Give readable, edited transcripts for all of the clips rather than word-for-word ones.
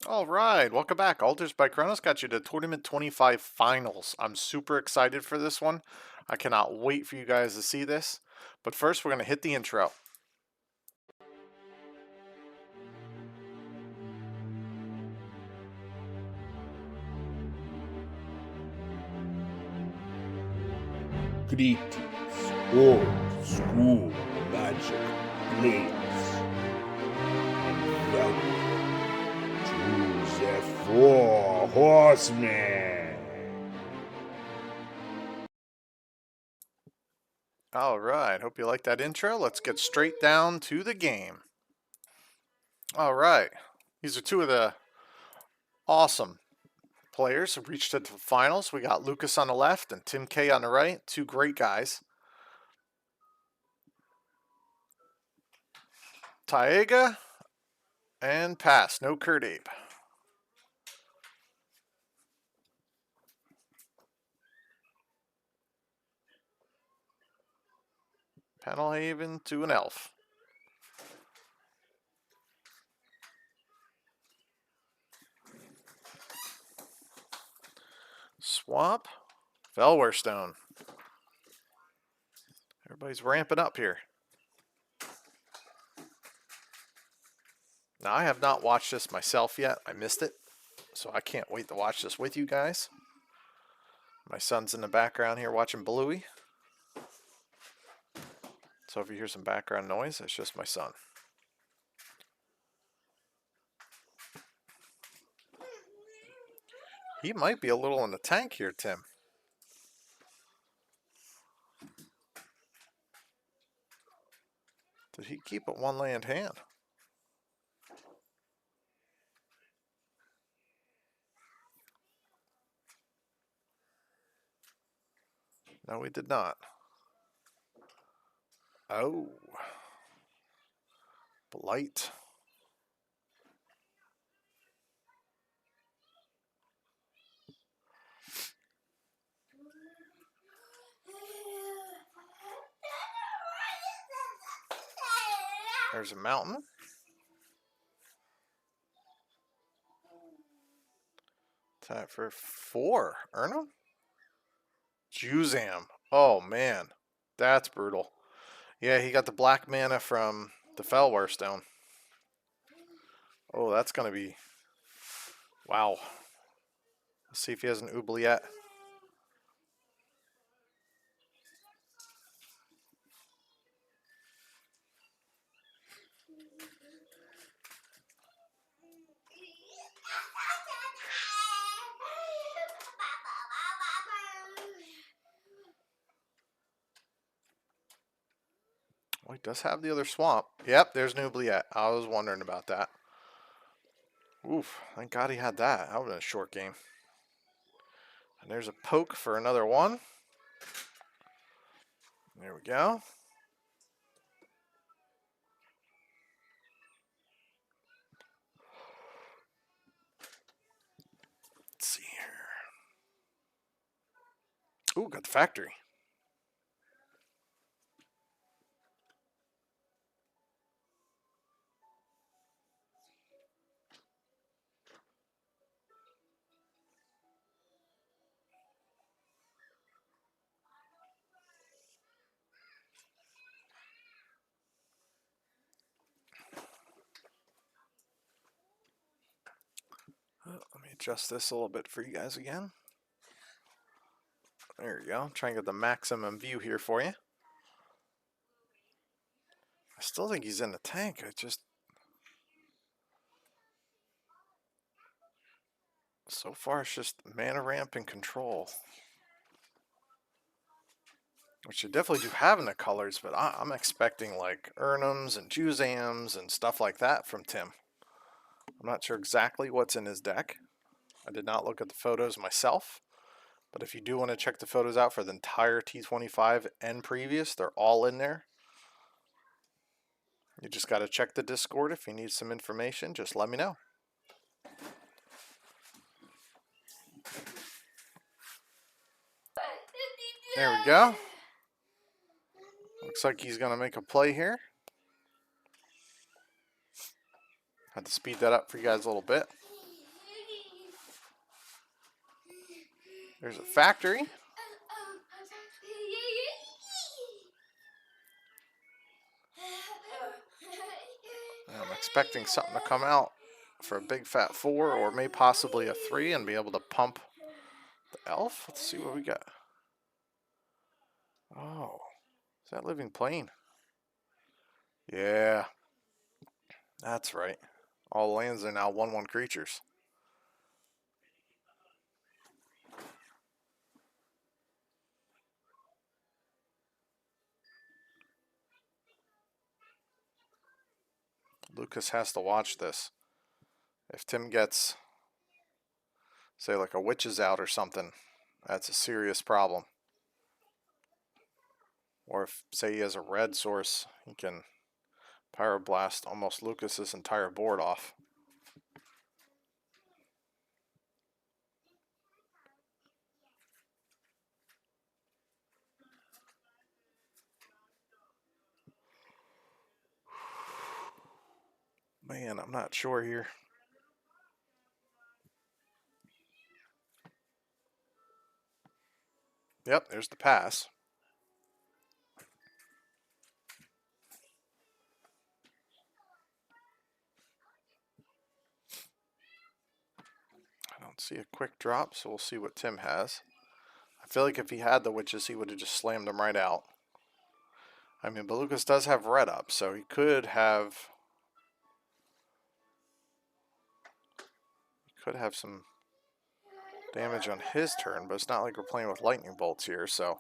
All right, welcome back. Alters by Kronos got you to Tournament 25 Finals. I'm super excited for this one. I cannot wait for you guys to see this. But first, we're going to hit the intro. Greetings, old school magic blades, and welcome to the 4 Horsemen. All right, hope you like that intro. Let's get straight down to the game. All right, these are two of the awesome players who reached into the finals. We got Lucas on the left and Tim K on the right. Two great guys. Taiga and pass, no Kurt Ape. Panelhaven to an elf. Swamp, Felware Stone. Everybody's ramping up here. Now, I have not watched this myself yet. I missed it. So I can't wait to watch this with you guys. My son's in the background here watching Bluey. So if you hear some background noise, it's just my son. He might be a little in the tank here, Tim. Did he keep it one land hand? No, we did not. Oh. Blight. There's a mountain. Tap for 4. Earn him? Juzam. Oh, man. That's brutal. Yeah, he got the black mana from the Felware Stone. Oh, that's going to be... Wow. Let's see if he has an oubliette. Oh, he does have the other swamp. Yep, there's an oubliette. I was wondering about that. Oof, thank God he had that. That would have been a short game. And there's a poke for another one. There we go. Let's see here. Ooh, got the factory. Let me adjust this a little bit for you guys again. There you go. Try and get the maximum view here for you. I still think he's in the tank. So far, it's just mana ramp and control. Which you definitely do have in the colors, but I'm expecting like Urnums and Juzams and stuff like that from Tim. I'm not sure exactly what's in his deck. I did not look at the photos myself. But if you do want to check the photos out for the entire T25 and previous, they're all in there. You just got to check the Discord. If you need some information, just let me know. There we go. Looks like he's going to make a play here. Had to speed that up for you guys a little bit. There's a factory. I'm expecting something to come out for a big fat 4 or maybe possibly a 3 and be able to pump the elf. Let's see what we got. Oh, is that living plane? Yeah, that's right. All lands are now 1/1 creatures. Lucas has to watch this. If Tim gets, say, like a witches out or something, that's a serious problem. Or if, say, he has a red source, he can pyroblast almost Lucas's entire board off. Man, I'm not sure here. Yep, there's the pass. I don't see a quick drop, so we'll see what Tim has. I feel like if he had the witches, he would have just slammed them right out. I mean, but Lucas does have red up, so he could have some damage on his turn, but it's not like we're playing with lightning bolts here, so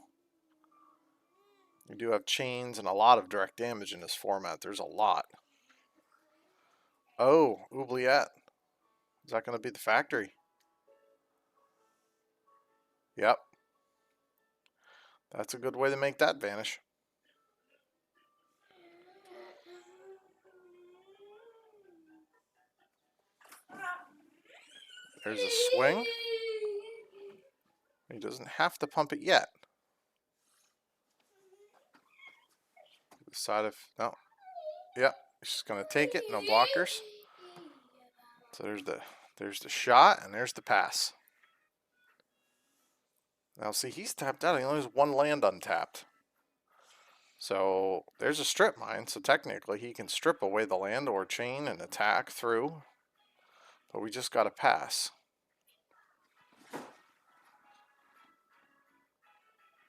we do have chains and a lot of direct damage in this format. There's a lot. Oh, oubliette. Is that going to be the factory? Yep. That's a good way to make that vanish. There's a swing. He doesn't have to pump it yet. Decide if, no. Yep, he's just going to take it, no blockers. So there's the shot and there's the pass. Now see, he's tapped out. He only has 1 land untapped. So there's a strip mine. So technically he can strip away the land or chain and attack through. But we just got to pass.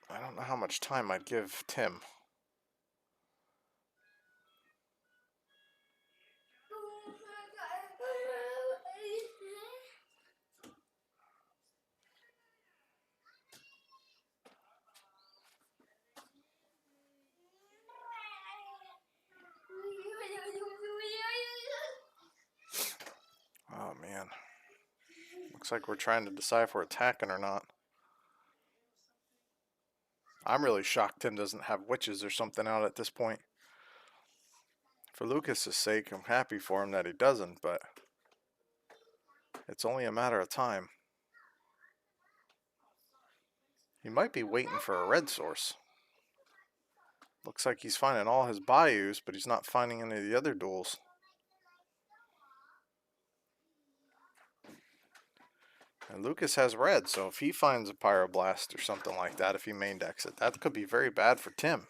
I don't know how much time I'd give Tim. Oh man. Looks like we're trying to decide if we're attacking or not. I'm really shocked Tim doesn't have witches or something out at this point. For Lucas's sake, I'm happy for him that he doesn't, but it's only a matter of time. He might be waiting for a red source. Looks like he's finding all his bayous, but he's not finding any of the other duels. And Lucas has red, so if he finds a pyroblast or something like that, if he main decks it, that could be very bad for Tim.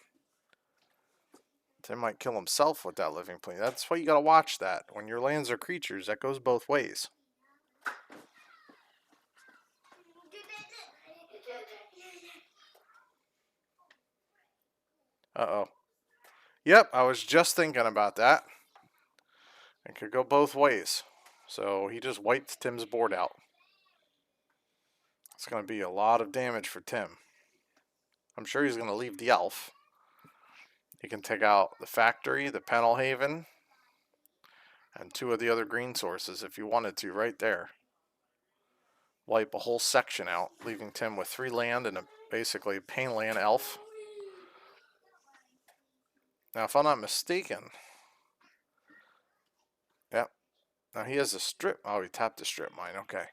Tim might kill himself with that living plane. That's why you gotta watch that. When your lands are creatures, that goes both ways. Uh-oh. Yep, I was just thinking about that. It could go both ways. So he just wiped Tim's board out. It's going to be a lot of damage for Tim. I'm sure he's going to leave the elf. He can take out the factory, the Panel Haven, and 2 of the other green sources if he wanted to right there. Wipe a whole section out, leaving Tim with 3 land and basically a pain land elf. Now, if I'm not mistaken, yep. Now he has a strip. Oh, he tapped the strip mine. Okay.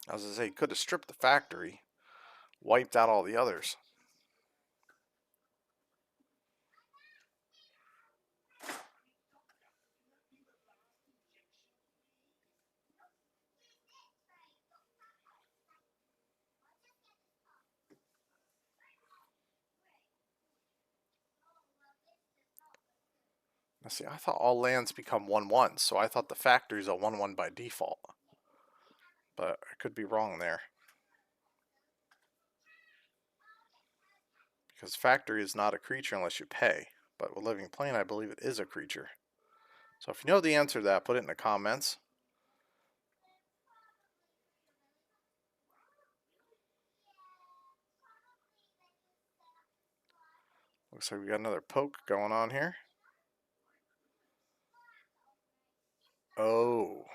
I was going to say, he could have stripped the factory, wiped out all the others. Now see, I thought all lands become 1/1, so I thought the factory is a 1/1 by default. But I could be wrong there. Because factory is not a creature unless you pay. But with Living Plane, I believe it is a creature. So if you know the answer to that, put it in the comments. Looks like we got another poke going on here. Oh.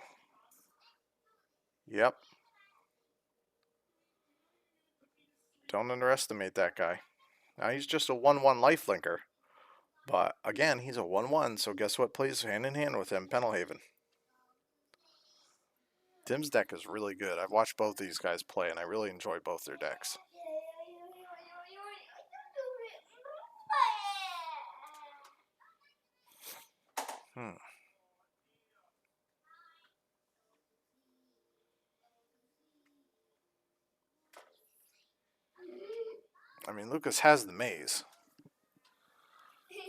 Yep. Don't underestimate that guy. Now he's just a 1/1 lifelinker. But again, he's a 1/1, so guess what plays hand in hand with him? Penalhaven. Tim's deck is really good. I've watched both these guys play, and I really enjoy both their decks. I mean, Lucas has the maze. He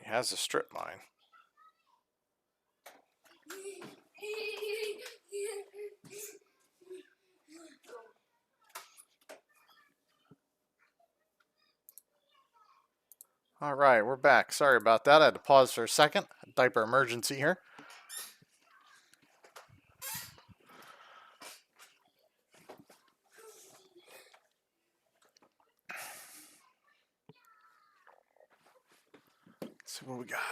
has a strip mine. Alright, we're back. Sorry about that. I had to pause for a second. Diaper emergency here. Let's see what we got.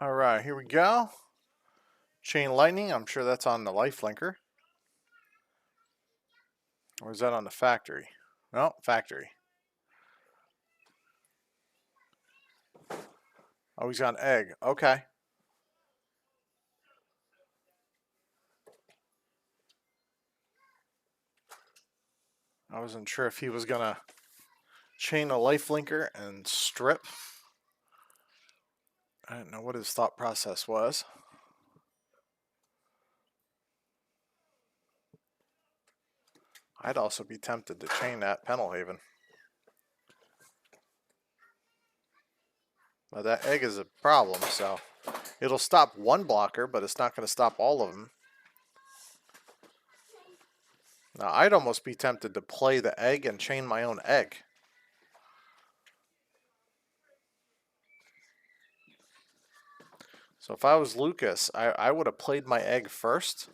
Alright, here we go. Chain Lightning. I'm sure that's on the lifelinker. Or is that on the factory? No, factory. Oh, he's got an egg. Okay. I wasn't sure if he was going to chain a lifelinker and strip. I didn't know what his thought process was. I'd also be tempted to chain that Penalhaven. But that egg is a problem, so it'll stop one blocker, but it's not going to stop all of them. Now, I'd almost be tempted to play the egg and chain my own egg. So if I was Lucas, I would have played my egg first,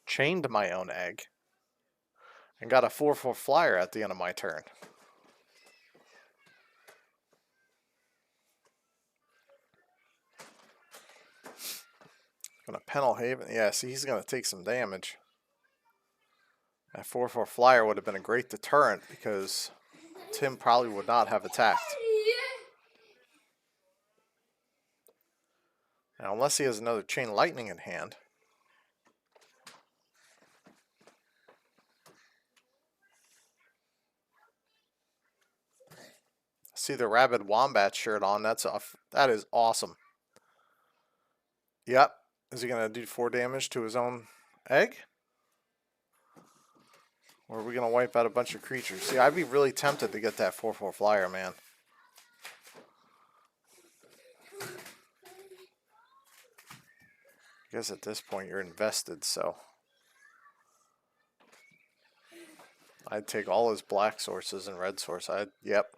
chained my own egg, and got a 4/4 flyer at the end of my turn. Gonna Penalhaven. Yeah, see, he's gonna take some damage. That 4/4 flyer would have been a great deterrent because Tim probably would not have attacked. Now, unless he has another Chain Lightning in hand. See the Rabid Wombat shirt on. That is awesome. Yep. Is he gonna do 4 damage to his own egg? Or are we gonna wipe out a bunch of creatures? See, I'd be really tempted to get that 4/4 flyer, man. I guess at this point you're invested, so I'd take all his black sources and red source. Yep.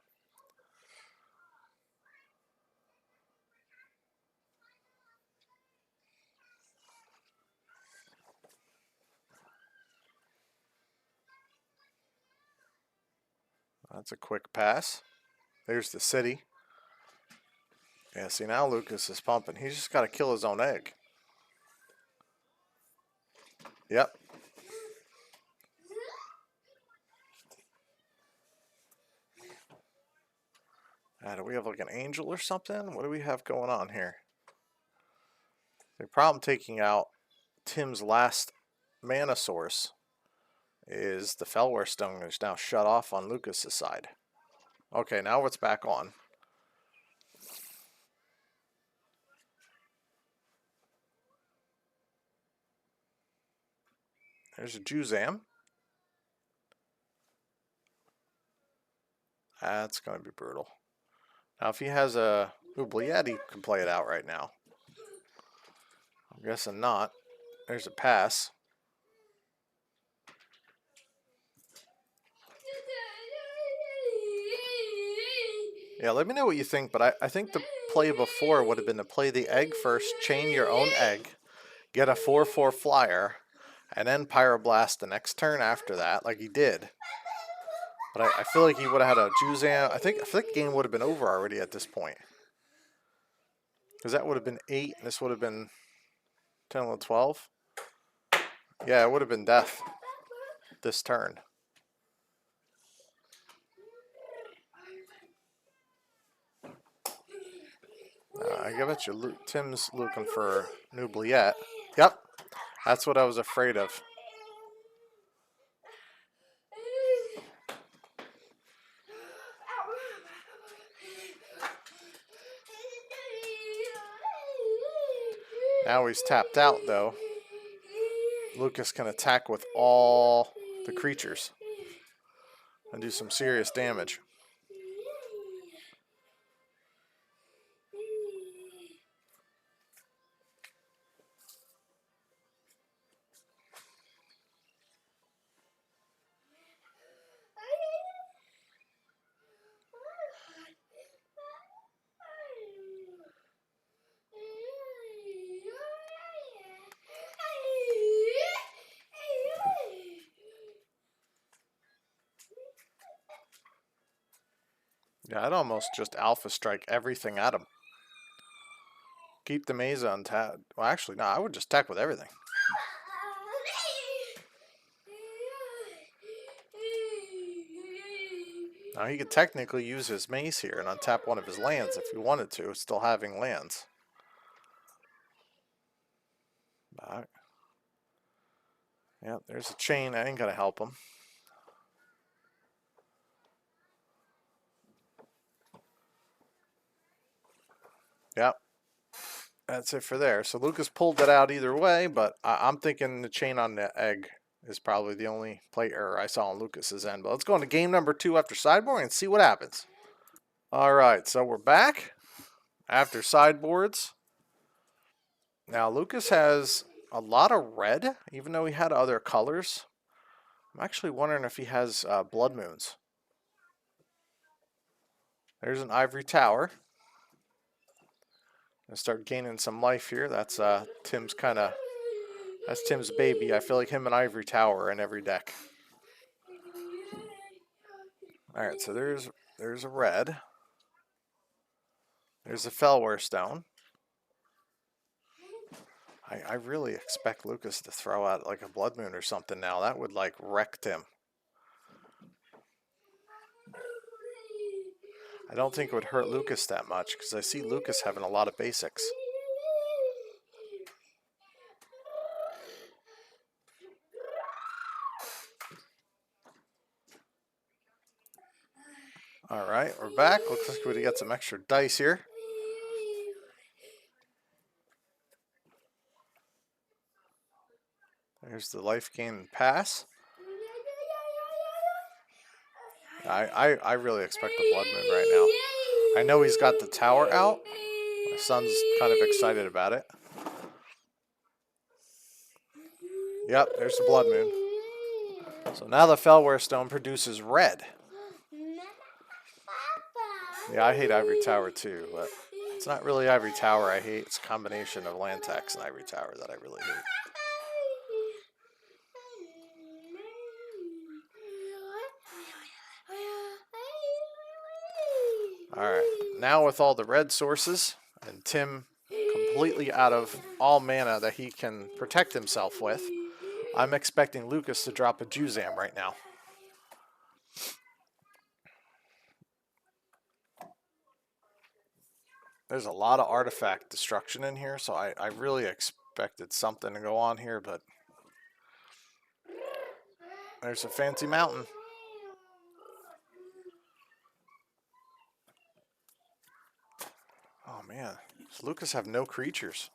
That's a quick pass. There's the city. Yeah, see, now Lucas is pumping. He's just got to kill his own egg. Yep. Do we have like an angel or something? What do we have going on here? The problem taking out Tim's last mana source is the Fellware Stone is now shut off on Lucas's side. Okay, now it's back on. There's a Juzam. That's going to be brutal. Now, if he has a Oubliette, he can play it out right now. I'm guessing not. There's a pass. Yeah, let me know what you think, but I think the play before would have been to play the egg first, chain your own egg, get a 4/4 flyer, and then Pyroblast the next turn after that, like he did. But I feel like he would have had a Juzam. I feel like the game would have been over already at this point. Because that would have been 8, and this would have been 10, 11, 12. Yeah, it would have been death this turn. I bet you Tim's looking for an Oubliette. Yep, that's what I was afraid of. Now he's tapped out, though. Lucas can attack with all the creatures and do some serious damage. Yeah, I'd almost just Alpha Strike everything at him. Keep the Mesa untapped. Well, actually, no, I would just attack with everything. Now, he could technically use his mace here and untap one of his lands if he wanted to, still having lands. But, yeah, there's a chain. I ain't going to help him. Yep. That's it for there. So Lucas pulled it out either way, but I'm thinking the chain on the egg is probably the only play error I saw on Lucas's end. But let's go into game number 2 after sideboard and see what happens. All right, so we're back after sideboards. Now Lucas has a lot of red, even though he had other colors. I'm actually wondering if he has blood moons. There's an ivory tower. Gonna start gaining some life here. That's Tim's that's Tim's baby. I feel like him and ivory tower are in every deck. All right, so there's a red. There's a Fellware Stone. I really expect Lucas to throw out like a Blood Moon or something now. That would like wreck Tim. I don't think it would hurt Lucas that much because I see Lucas having a lot of basics. All right, we're back. Looks like we got some extra dice here. There's the life gain pass. I really expect the Blood Moon right now. I know he's got the tower out. My son's kind of excited about it. Yep, there's the Blood Moon. So now the Fellware Stone produces red. Yeah, I hate Ivory Tower too, but it's not really Ivory Tower I hate. It's a combination of land tax and Ivory Tower that I really hate. Alright, now with all the red sources, and Tim completely out of all mana that he can protect himself with, I'm expecting Lucas to drop a Juzam right now. There's a lot of artifact destruction in here, so I really expected something to go on here, but there's a fancy mountain. Oh man, does Lucas have no creatures?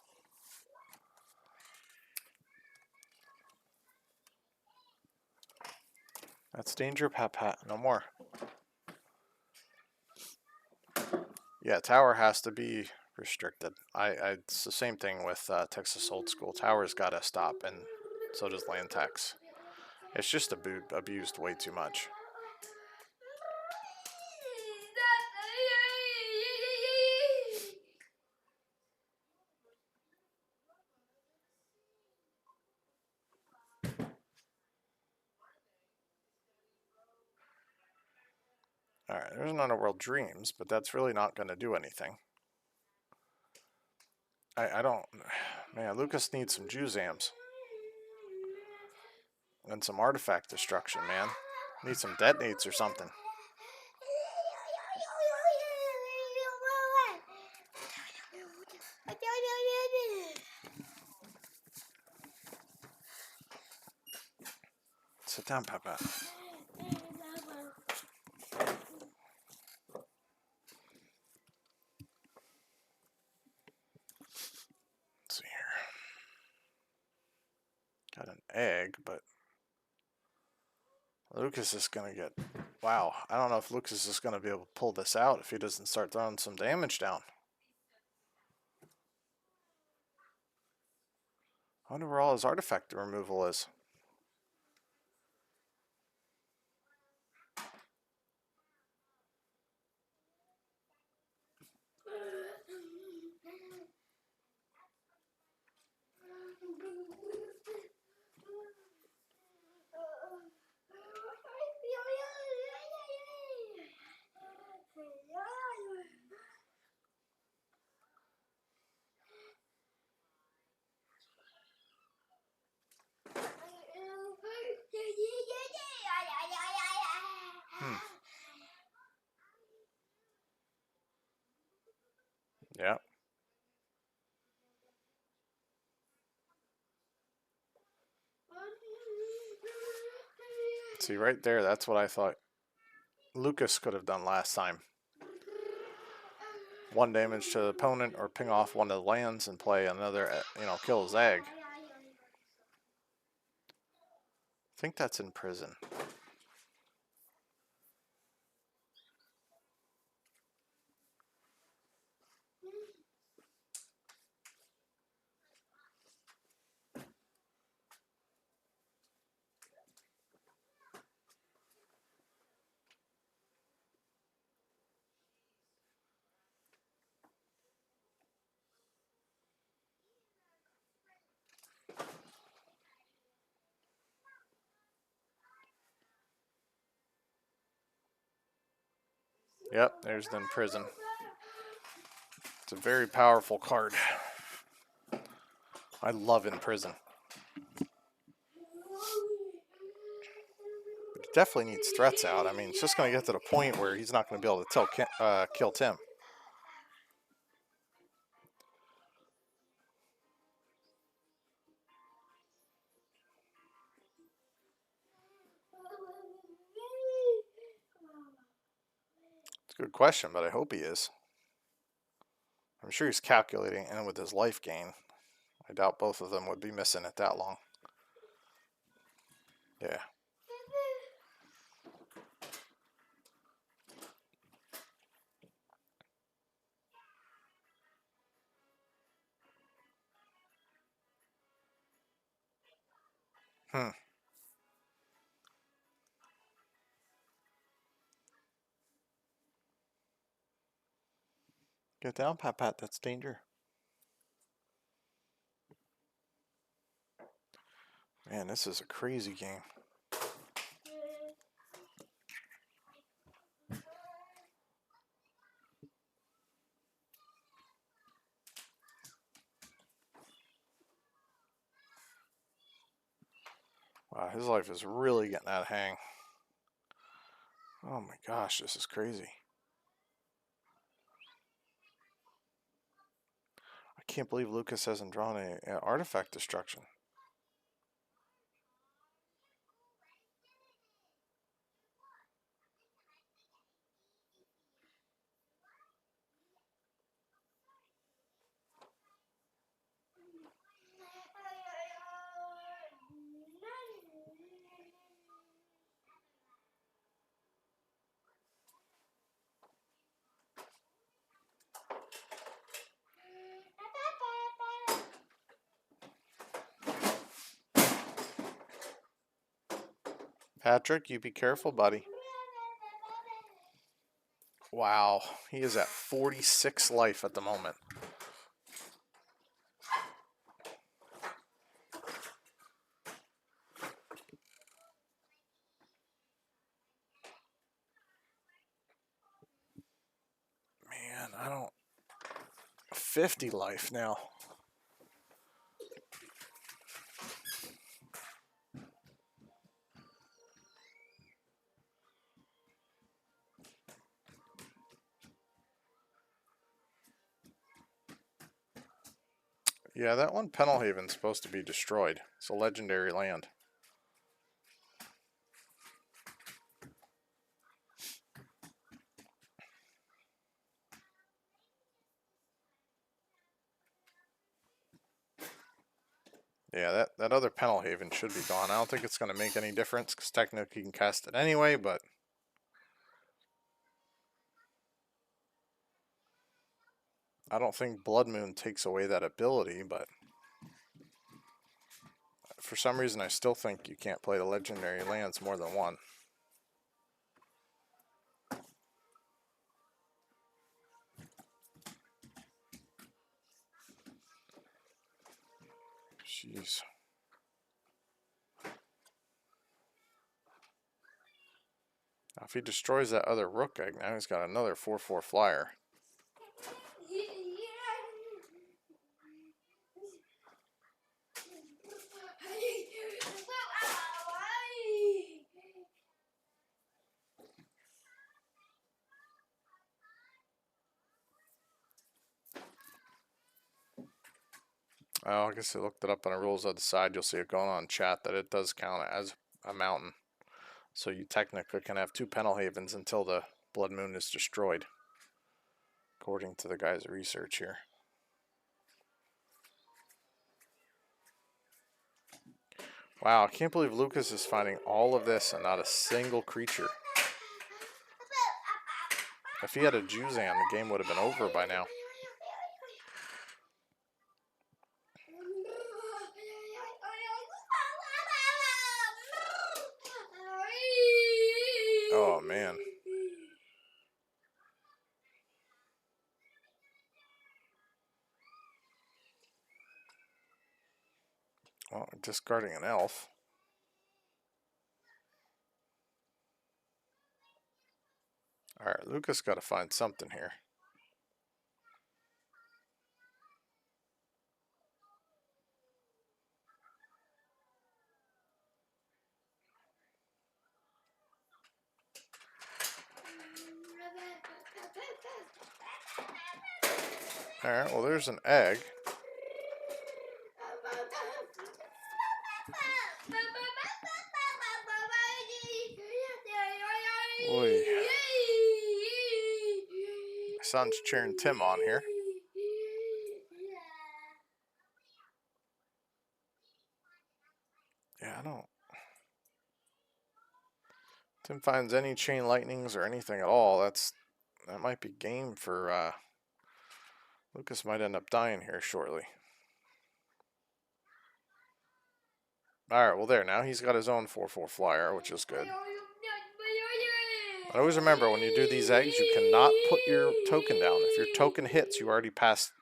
That's danger, Pat Pat. No more. Yeah, tower has to be restricted. It's the same thing with Texas Old School. Tower's got to stop, and so does land tax. It's just abused way too much. Alright, there's an Underworld Dreams, but that's really not going to do anything. I don't... Man, Lucas needs some Juzams. And some artifact destruction, man. Needs some detonates or something. Sit down, Papa. Let's see here. Got an egg, but Lucas is going to get... Wow, I don't know if Lucas is going to be able to pull this out if he doesn't start throwing some damage down. I wonder where all his artifact removal is. Yeah. See, right there, that's what I thought Lucas could have done last time. 1 damage to the opponent or ping off one of the lands and play another, kill his egg. I think that's in prison. Yep, there's the prison. It's a very powerful card. I love in prison. But he definitely needs threats out. I mean, it's just going to get to the point where he's not going to be able to kill Tim. It's a good question, but I hope he is. I'm sure he's calculating, and with his life gain, I doubt both of them would be missing it that long. Yeah. Get down, Pat. That's danger. Man, this is a crazy game. Wow, his life is really getting out of hand. Oh my gosh, this is crazy. I can't believe Lucas hasn't drawn an artifact destruction. Patrick, you be careful, buddy. Wow, he is at 46 life at the moment. Man, I don't... 50 life now. Yeah, that one Penelhaven's supposed to be destroyed. It's a legendary land. Yeah, that other Penelhaven should be gone. I don't think it's going to make any difference because technically you can cast it anyway, but... I don't think Blood Moon takes away that ability, but... For some reason, I still think you can't play the legendary lands more than one. Jeez. Now, if he destroys that other Rook egg, now he's got another 4/4 flyer. Oh, I guess I looked it up on the rules on the side. You'll see it going on in chat that it does count as a mountain. So you technically can have two Penelhavens until the Blood Moon is destroyed, according to the guy's research here. Wow, I can't believe Lucas is finding all of this and not a single creature. If he had a Juzan, the game would have been over by now. Oh, man. Well, discarding an elf. Alright, Lucas got to find something here. Alright, well there's an egg. Oy. My son's cheering Tim on here. Yeah, I don't... Tim finds any chain lightnings or anything at all, that might be game for, Lucas might end up dying here shortly. Alright, well there, now he's got his own 4/4 flyer, which is good. But always remember, when you do these eggs, you cannot put your token down. If your token hits, you've already passed.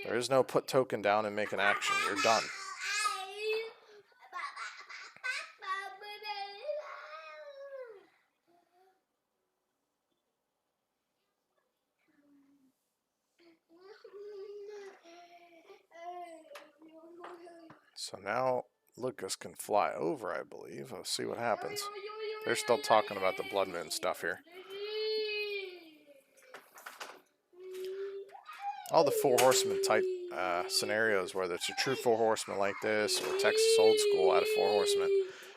There is no put token down and make an action. You're done. So now Lucas can fly over, I believe. Let's see what happens. They're still talking about the Blood Moon stuff here. All the Four Horsemen type scenarios, whether it's a true Four Horsemen like this or Texas Old School out of Four Horsemen,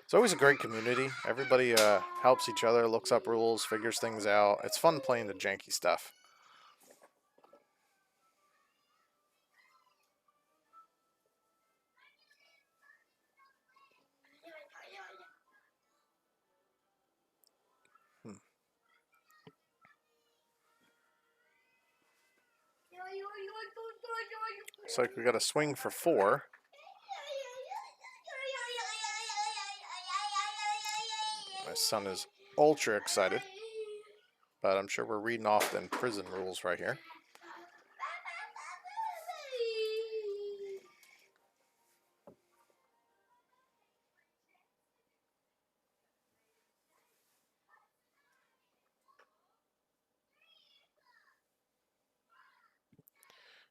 it's always a great community. Everybody helps each other, looks up rules, figures things out. It's fun playing the janky stuff. Looks like we got a swing for 4. son is ultra excited. But I'm sure we're reading off the prison rules right here.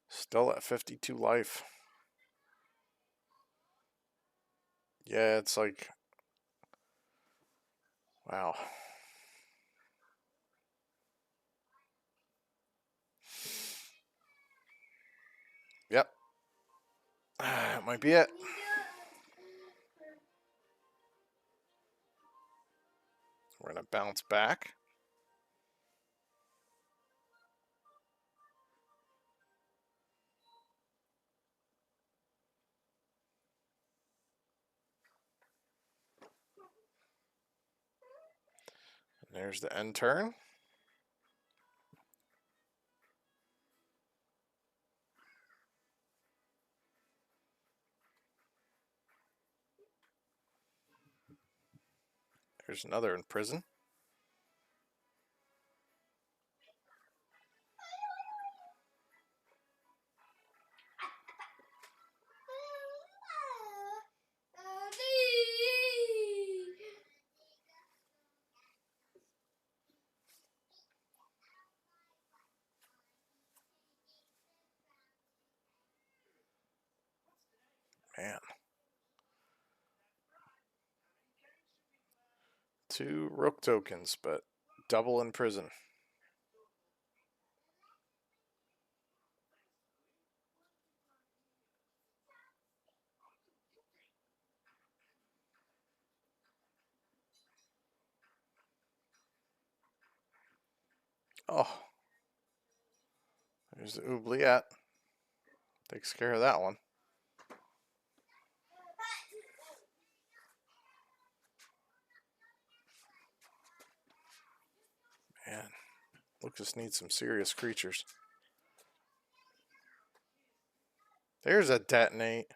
Still at 52 life. Yeah, it's like, wow. Yep. That might be it. We're going to bounce back. And there's the end turn. There's another in prison. Man. 2 rook tokens, but double in prison. Oh. There's the oubliette. Takes care of that one. Man, Lucas needs some serious creatures. There's a detonate.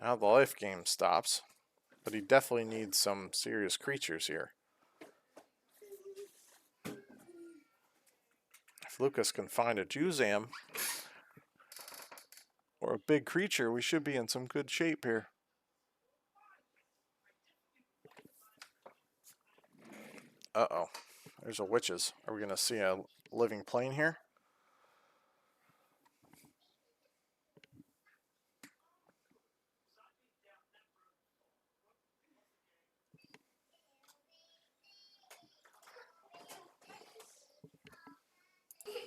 Now the life game stops, but he definitely needs some serious creatures here. If Lucas can find a Juzam or a big creature, we should be in some good shape here. Uh-oh. There's a witches. Are we going to see a living plane here?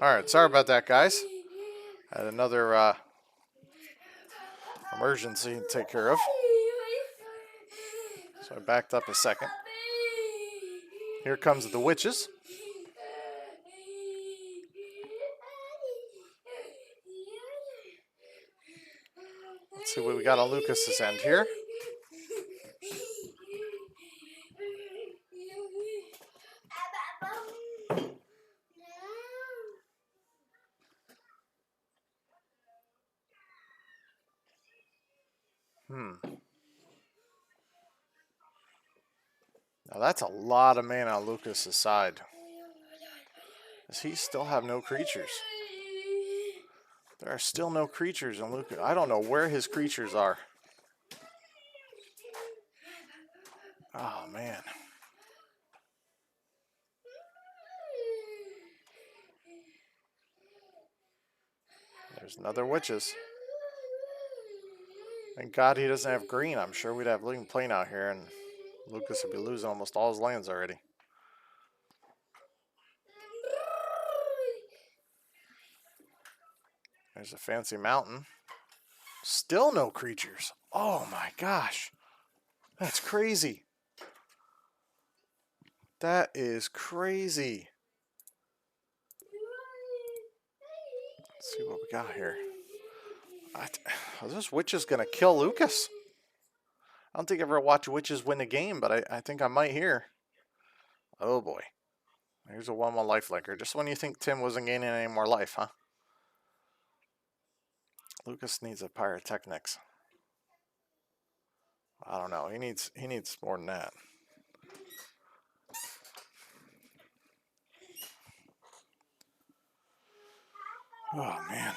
Alright, sorry about that, guys. Had another emergency to take care of. So I backed up a second. Here comes the witches. Let's see what we got on Lucas's end here. Now that's a lot of mana on Lucas's side. Does he still have no creatures? There are still no creatures on Lucas. I don't know where his creatures are. Oh, man. There's another witches. Thank God he doesn't have green. I'm sure we'd have living plane out here, and Lucas would be losing almost all his lands already. There's a fancy mountain. Still no creatures. Oh my gosh. That's crazy. That is crazy. Let's see what we got here. Are those witches going to kill Lucas? I don't think I ever watched witches win a game, but I think I might here. Oh boy. Here's a 1/1 life licker. Just when you think Tim wasn't gaining any more life, huh? Lucas needs a pyrotechnics. I don't know. He needs more than that. Oh man.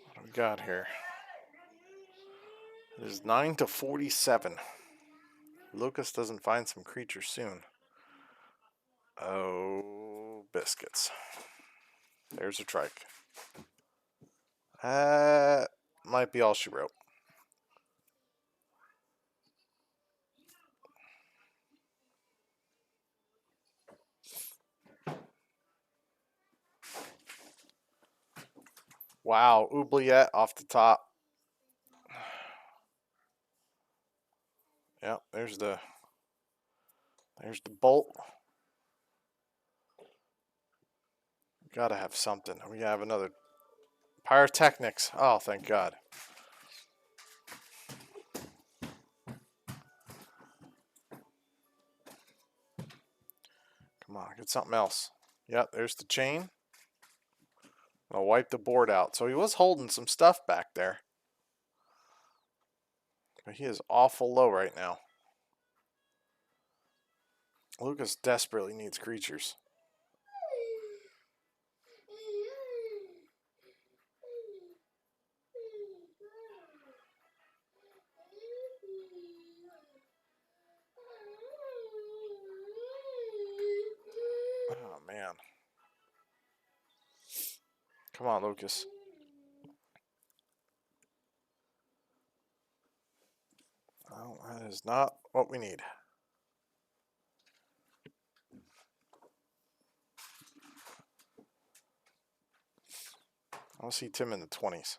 What do we got here? It is 9-47. Lucas doesn't find some creatures soon. Oh, biscuits. There's a trike. That might be all she wrote. Wow, oubliette off the top. Yep, there's the bolt. Gotta have something. We have another pyrotechnics. Oh, thank God. Come on, get something else. Yep, there's the chain. I'll wipe the board out. So he was holding some stuff back there. But he is awful low right now. Lucas desperately needs creatures. Oh, man. Come on, Lucas. Well, that is not what we need. I'll see Tim in the 20s.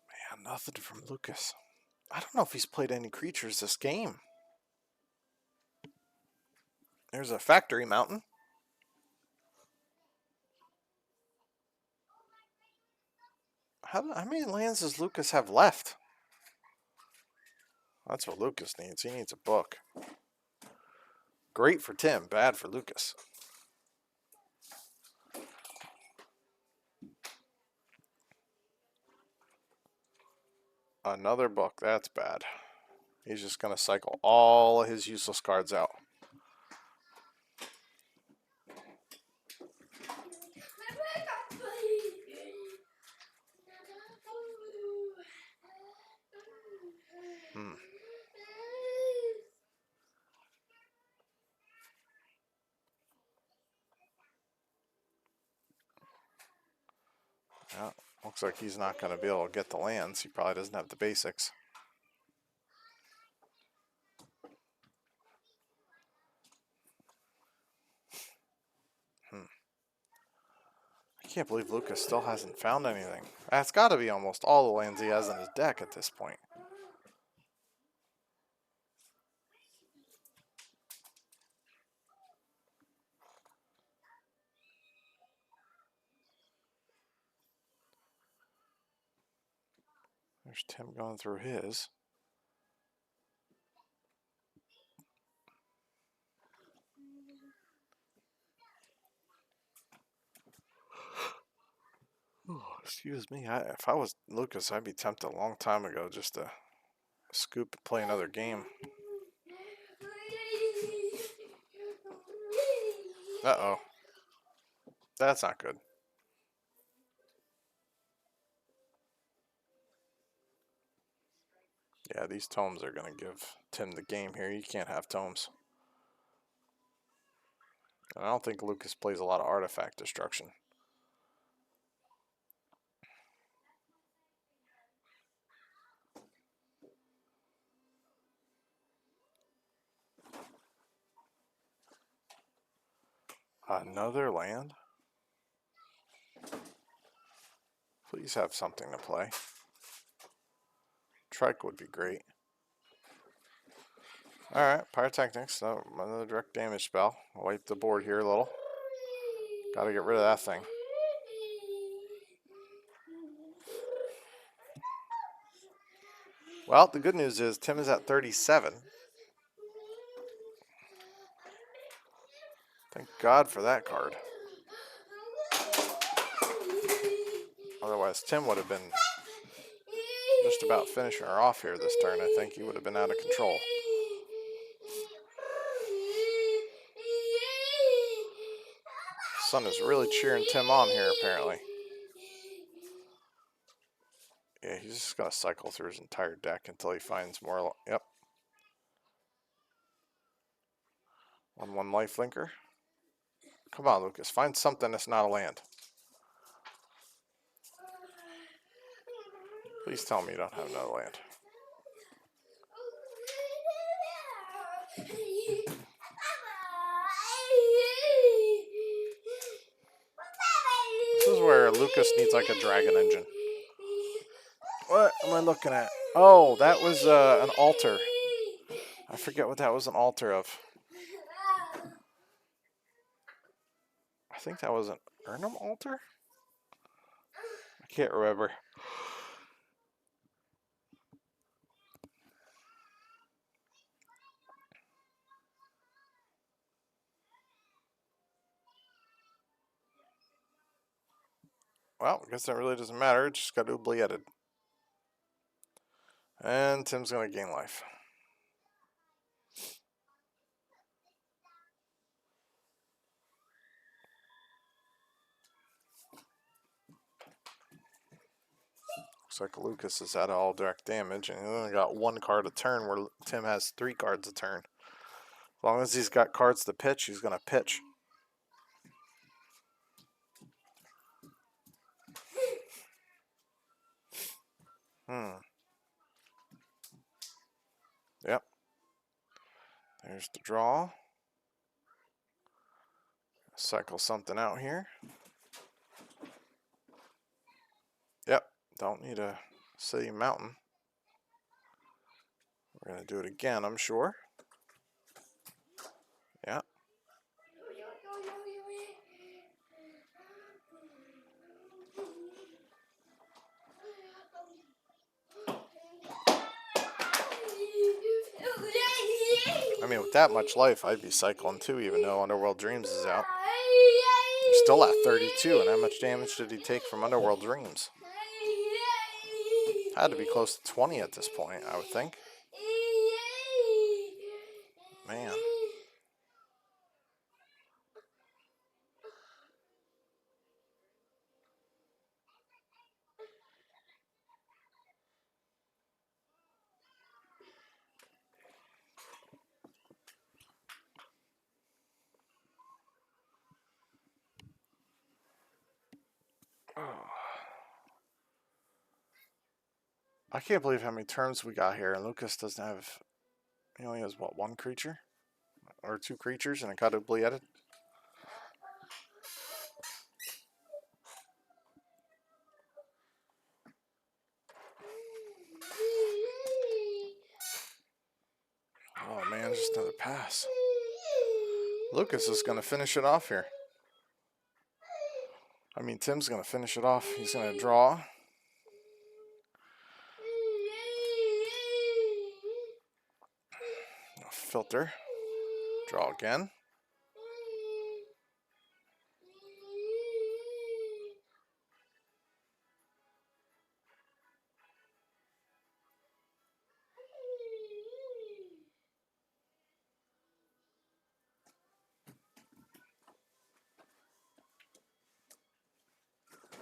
Man, nothing from Lucas. I don't know if he's played any creatures this game. There's a factory mountain. How many lands does Lucas have left? That's what Lucas needs. He needs a book. Great for Tim, bad for Lucas. Another book. That's bad. He's just going to cycle all of his useless cards out. Yeah, looks like he's not going to be able to get the lands. He probably doesn't have the basics. I can't believe Lucas still hasn't found anything. That's got to be almost all the lands he has in his deck at this point. There's Tim going through his. Oh, excuse me. If I was Lucas, I'd be tempted a long time ago just to scoop and play another game. Uh-oh. That's not good. Yeah, these tomes are going to give Tim the game here. You can't have tomes. And I don't think Lucas plays a lot of artifact destruction. Another land? Please have something to play. Trike would be great. Alright, Pyrotechnics. So another direct damage spell. I'll wipe the board here a little. Gotta get rid of that thing. Well, the good news is Tim is at 37. Thank God for that card. Otherwise, Tim would have been just about finishing her off here this turn. I think he would have been out of control. Sun is really cheering Tim on here, apparently. Yeah, he's just going to cycle through his entire deck until he finds more. Yep. 1/1 lifelinker. Come on, Lucas. Find something that's not a land. Please tell me you don't have another land. This is where Lucas needs like a dragon engine. What am I looking at? Oh, that was an altar. I forget what that was an altar of. I think that was an Urnum altar? I can't remember. Well, I guess that really doesn't matter. It just got oublieted. And Tim's going to gain life. Looks like Lucas is at all direct damage, and he only got one card a turn where Tim has 3 cards a turn. As long as he's got cards to pitch, he's going to pitch. Yep. There's the draw. Cycle something out here. Yep. Don't need a city mountain. We're going to do it again, I'm sure. Yeah. I mean, with that much life, I'd be cycling too, even though Underworld Dreams is out. He's still at 32, and how much damage did he take from Underworld Dreams? Had to be close to 20 at this point, I would think. Man. I can't believe how many turns we got here, and Lucas doesn't have... He only has, what, 1 creature? Or 2 creatures, and it got oublieted? Oh man, just another pass. Lucas is going to finish it off here. I mean, Tim's going to finish it off. He's going to draw. Filter. Draw again.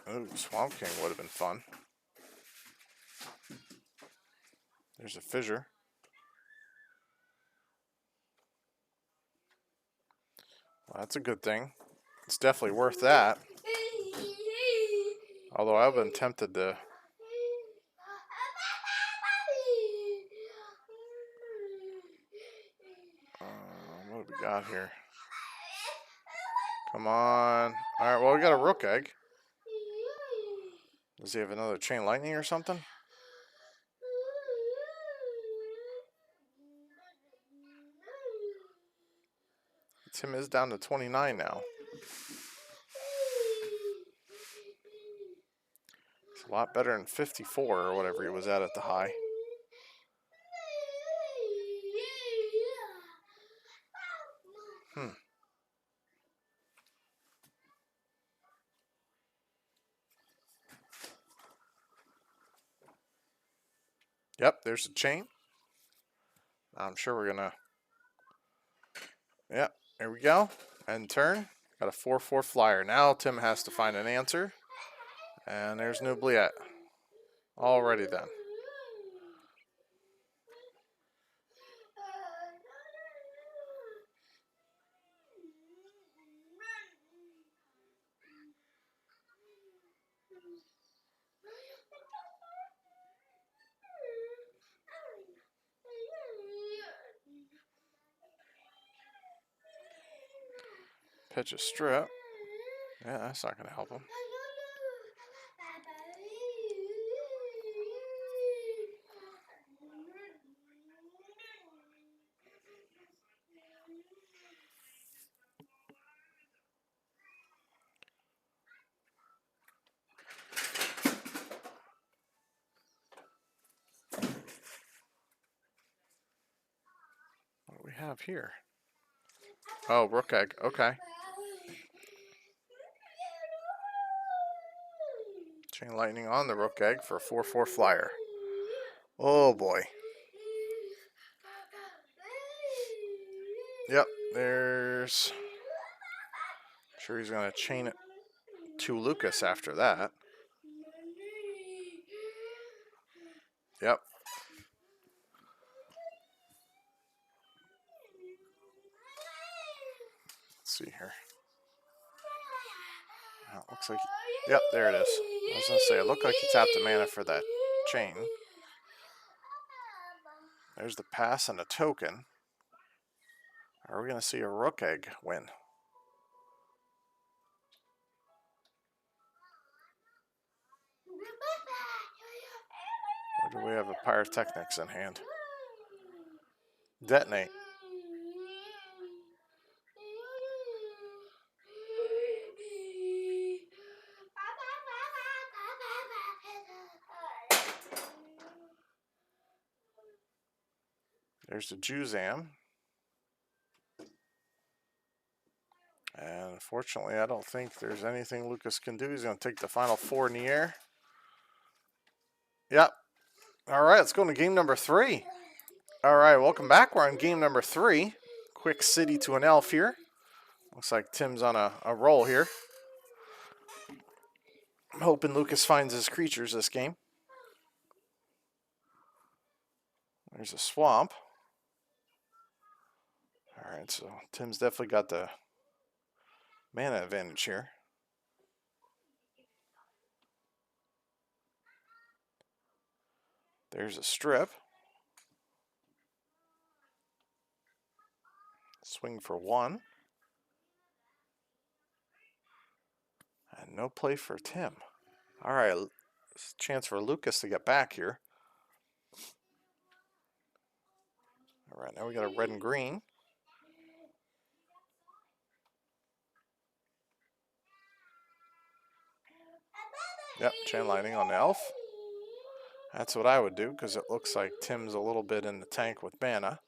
Ooh, Swamp King would have been fun. There's a fissure. Well, that's a good thing. It's definitely worth that. Although I've been tempted to... what do we got here? Come on. All right, well, we got a rook egg. Does he have another chain lightning or something? Tim is down to 29 now. It's a lot better than 54 or whatever he was at the high. Yep, there's a chain. I'm sure we're gonna. Yep, there we go. End turn. Got a 4/4 flyer. Now Tim has to find an answer. And there's Noubliette. Already then. Pitch a strip. Yeah, that's not going to help him. What do we have here? Oh, rook egg. Okay. Chain lightning on the rook egg for a 4/4 flyer. Oh boy. Yep, there's. I'm sure he's going to chain it to Lucas after that. Yep. Let's see here. Oh, it looks like. Yep, there it is. I was going to say, it looked like he tapped the mana for that chain. There's the pass and a token. Are we going to see a rook egg win? Or do we have a pyrotechnics in hand? Detonate. There's the Juzam. And unfortunately, I don't think there's anything Lucas can do. He's going to take the final 4 in the air. Yep. All right, let's go into game number 3. All right, welcome back. We're on game number 3. Quick city to an elf here. Looks like Tim's on a roll here. I'm hoping Lucas finds his creatures this game. There's a swamp. All right, so Tim's definitely got the mana advantage here. There's a strip. Swing for 1. And no play for Tim. All right, chance for Lucas to get back here. All right, now we got a red and green. Yep, chain lightning on the elf. That's what I would do because it looks like Tim's a little bit in the tank with mana.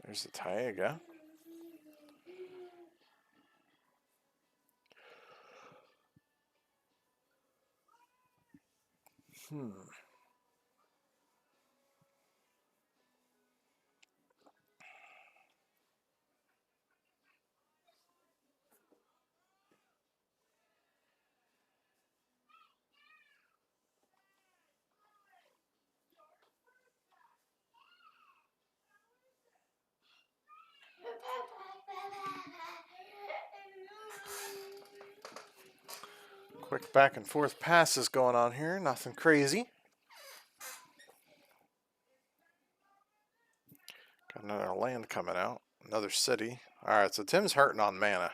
There's the Taiga. Quick back and forth passes going on here. Nothing crazy. Got another land coming out. Another city. Alright, so Tim's hurting on mana.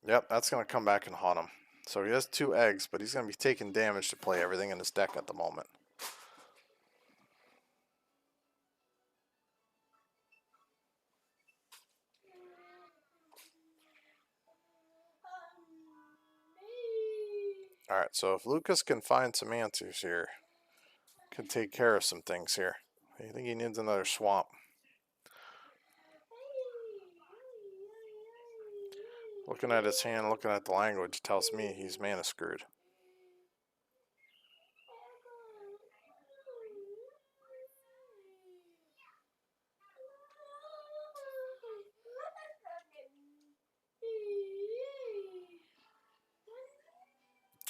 Yep, that's going to come back and haunt him. So he has 2 eggs, but he's going to be taking damage to play everything in his deck at the moment. Alright, so if Lucas can find some answers here, can take care of some things here. I think he needs another swamp. Looking at his hand, looking at the language, tells me he's mana screwed.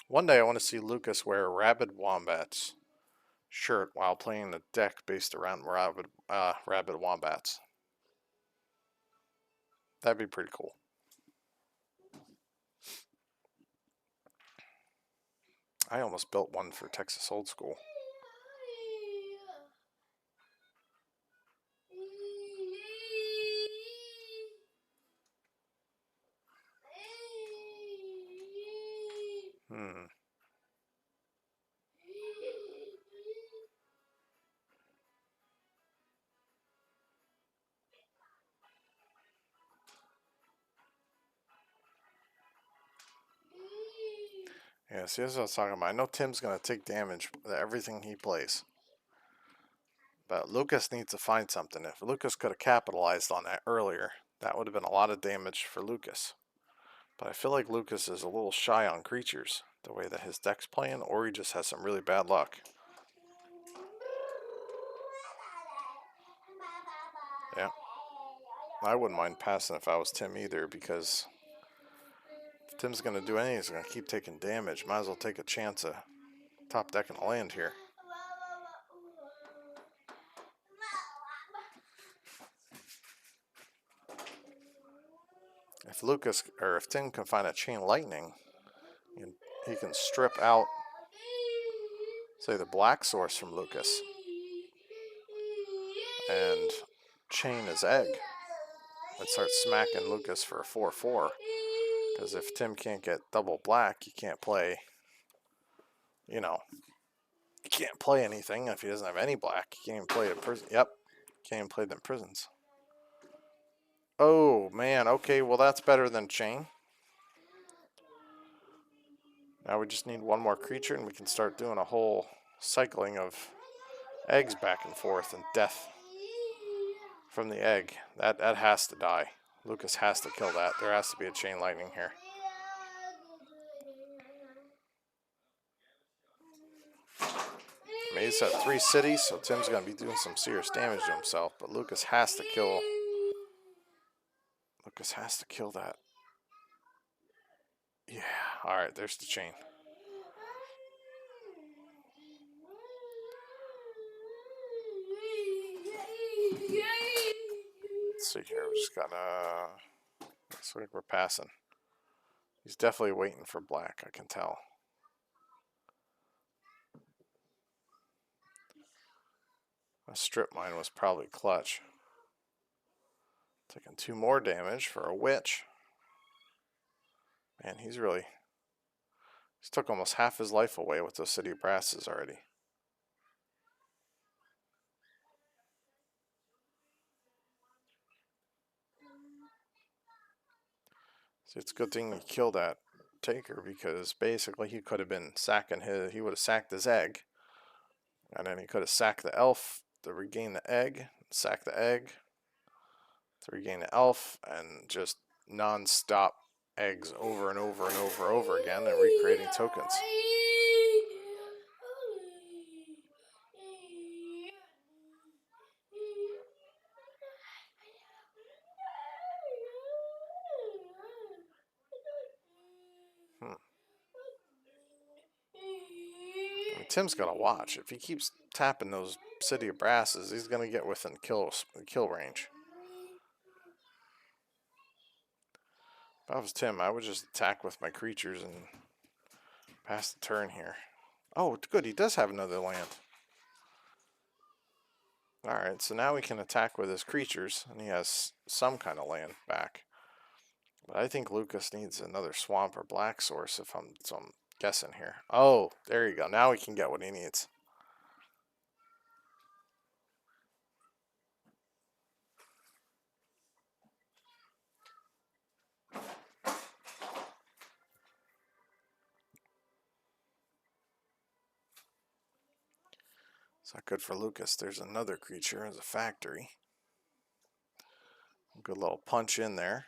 One day I want to see Lucas wear a Rabid Wombats shirt while playing a deck based around Rabid Wombats. That'd be pretty cool. I almost built one for Texas Old School. Yeah, see, that's what I was talking about. I know Tim's going to take damage with everything he plays. But Lucas needs to find something. If Lucas could have capitalized on that earlier, that would have been a lot of damage for Lucas. But I feel like Lucas is a little shy on creatures, the way that his deck's playing, or he just has some really bad luck. Yeah. I wouldn't mind passing if I was Tim either, because if Tim's going to do anything, he's going to keep taking damage. Might as well take a chance of top decking a land here. If Lucas, or if Tim can find a Chain Lightning, he can strip out, say, the black source from Lucas and chain his egg and start smacking Lucas for a 4/4. Because if Tim can't get double black, he can't play, you know, he can't play anything if he doesn't have any black. He can't even play a prison. Yep, can't even play them prisons. Oh, man, okay, well, that's better than chain. Now we just need one more creature and we can start doing a whole cycling of eggs back and forth and death from the egg. That has to die. Lucas has to kill that. There has to be a Chain Lightning here. Maze at 3 cities, so Tim's going to be doing some serious damage to himself, but Lucas has to kill. Lucas has to kill that. Yeah, alright, there's the chain. Let's see here, we just gotta. Looks like we're passing. He's definitely waiting for black, I can tell. A strip mine was probably clutch. Taking 2 more damage for a witch. Man, he's took almost half his life away with those city brasses already. See, it's a good thing he killed that taker, because basically he could have been sacking he would have sacked his egg. And then he could have sacked the elf to regain the egg, sack the egg to regain the elf, and just non-stop eggs over and over and over again and recreating tokens. Tim's gonna watch. If he keeps tapping those city of brasses, he's gonna get within kill range. If I was Tim, I would just attack with my creatures and pass the turn here. Oh, good, he does have another land. Alright, so now we can attack with his creatures, and he has some kind of land back. But I think Lucas needs another swamp or black source if I'm guessing here. Oh, there you go. Now we can get what he needs. It's not good for Lucas. There's another creature as a factory. Good little punch in there.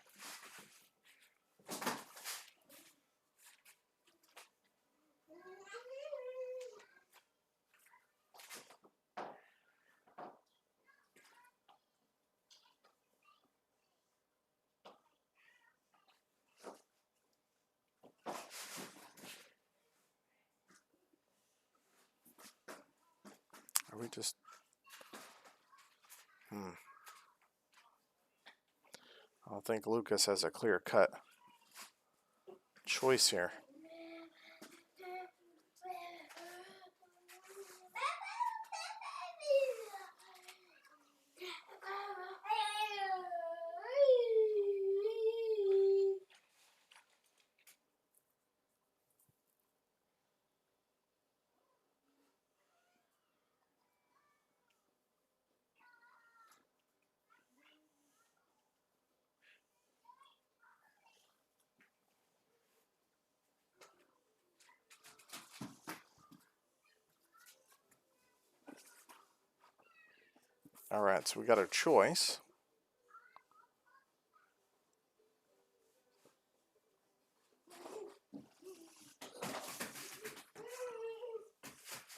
Are we just... I don't think Lucas has a clear-cut choice here. Alright, so we got our choice.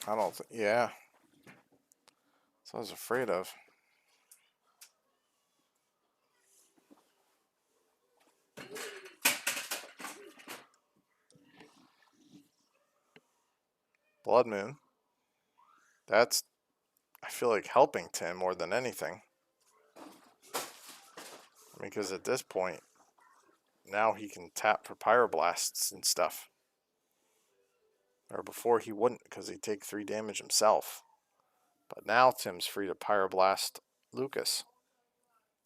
I don't think... Yeah. That's what I was afraid of. Blood Moon. That's... I feel like helping Tim more than anything. Because at this point, now he can tap for Pyroblasts and stuff. Or before he wouldn't, because he'd take 3 damage himself. But now Tim's free to Pyroblast Lucas.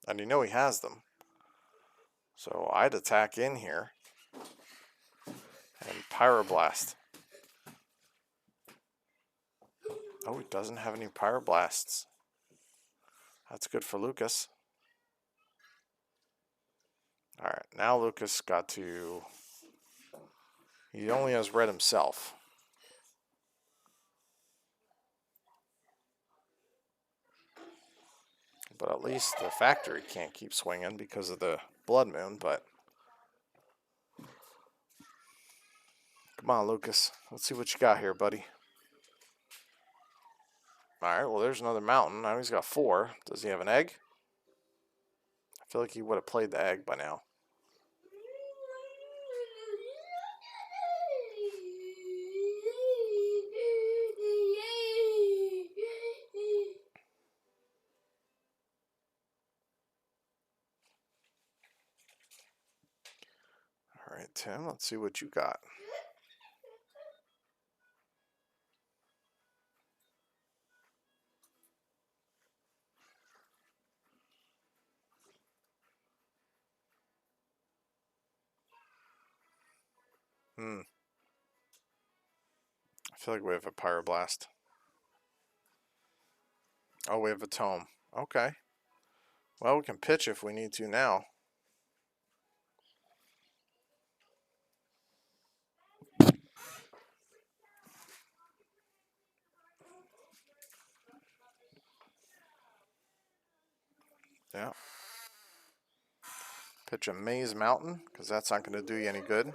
And you know he has them. So I'd attack in here and Pyroblast. Oh, he doesn't have any Pyroblasts. That's good for Lucas. Alright, now Lucas got to... He only has red himself. But at least the factory can't keep swinging because of the Blood Moon, but... Come on, Lucas. Let's see what you got here, buddy. Alright, well, there's another mountain. Now he's got 4. Does he have an egg? I feel like he would have played the egg by now. Alright, Tim, let's see what you got. I feel like we have a Pyroblast. Oh, we have a Tome. Okay. Well, we can pitch if we need to now. Yeah. Pitch a Maze Mountain, because that's not going to do you any good.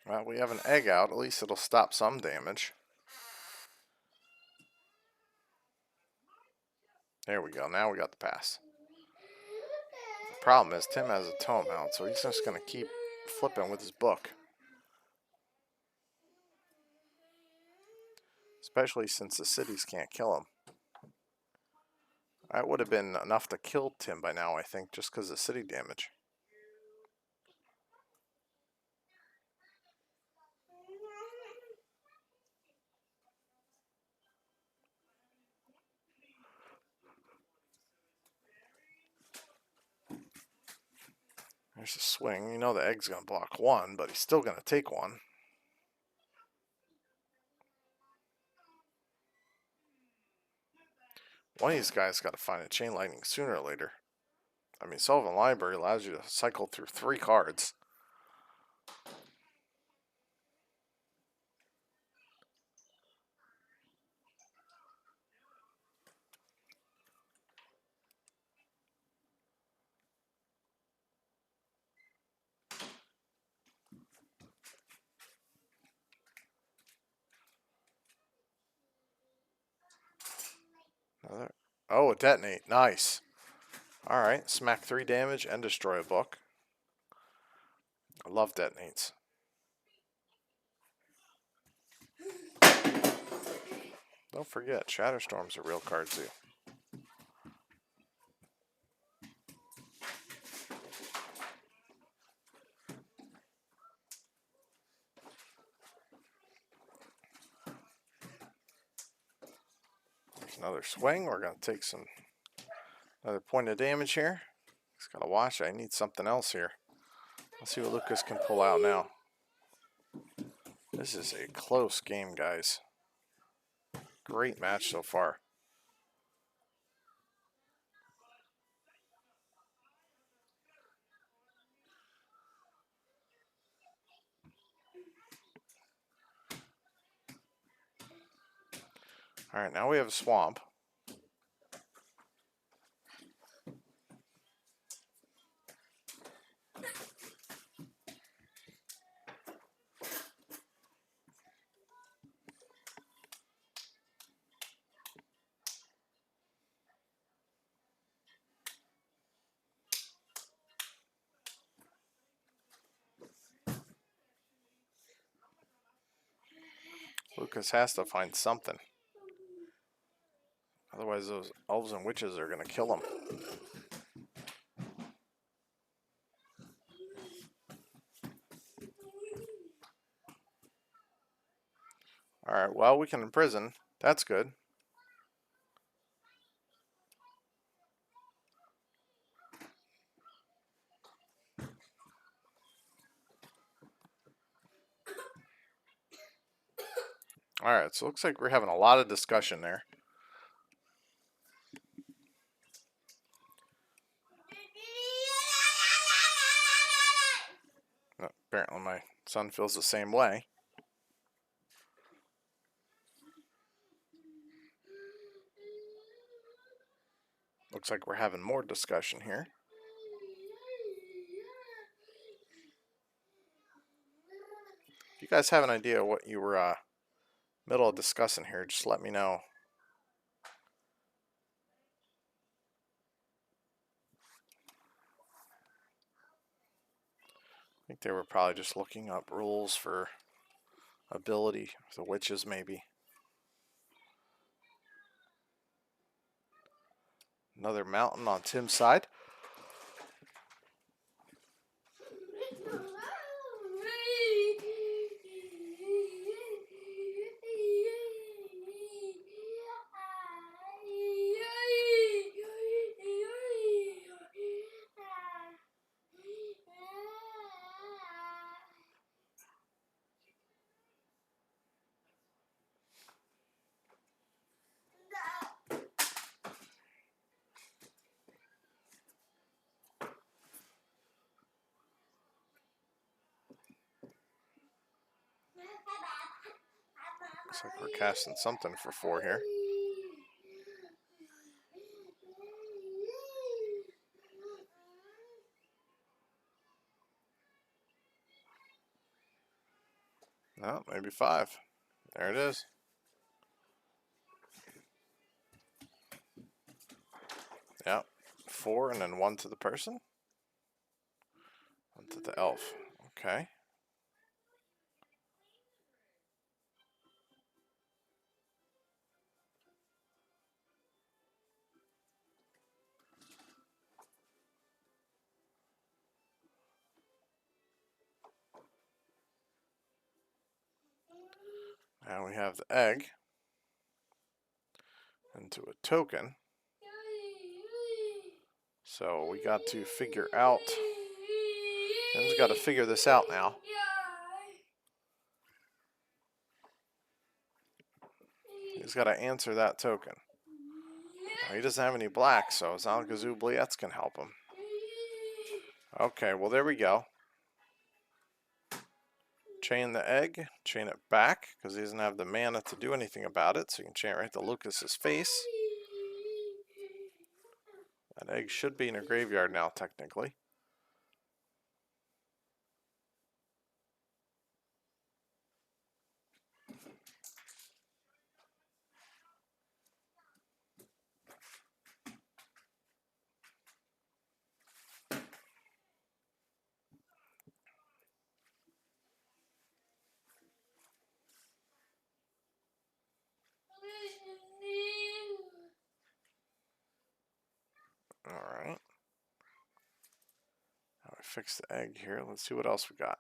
Well, we have an egg out. At least it'll stop some damage. There we go. Now we got the pass. The problem is Tim has a tome out, so he's just going to keep flipping with his book. Especially since the cities can't kill him. That would have been enough to kill Tim by now, I think, just because of city damage. There's a swing. You know the egg's going to block one, but he's still going to take one. One of these guys got to find a chain lightning sooner or later. I mean, Sylvan Library allows you to cycle through 3 cards. Oh, a detonate. Nice. Alright, smack 3 damage and destroy a book. I love detonates. Don't forget, Shatterstorm's a real card too. There's another swing. We're going to take another point of damage here. He's got to watch. I need something else here. Let's see what Lucas can pull out now. This is a close game, guys. Great match so far. Alright, now we have a swamp. Lucas has to find something. Otherwise those elves and witches are going to kill him. Alright, well, we can imprison. That's good. Alright, so it looks like we're having a lot of discussion there. Apparently my son feels the same way. Looks like we're having more discussion here. If you guys have an idea what you were middle of discussing here, just let me know. I think they were probably just looking up rules for ability, the witches maybe. Another mountain on Tim's side. Looks like we're casting something for 4 here. Oh, maybe 5. There it is. Yep. 4 and then 1 to the person. 1 to the elf. Okay. Now we have the egg into a token. So we got to figure out. Tim's got to figure this out now. He's got to answer that token. Now, he doesn't have any black, so Zalakazoo Blietz can help him. Okay, well there we go. Chain the egg, chain it back, because he doesn't have the mana to do anything about it, so you can chain it right to Lucas's face. That egg should be in a graveyard now, technically. Alright. Now we fix the egg here. Let's see what else we got.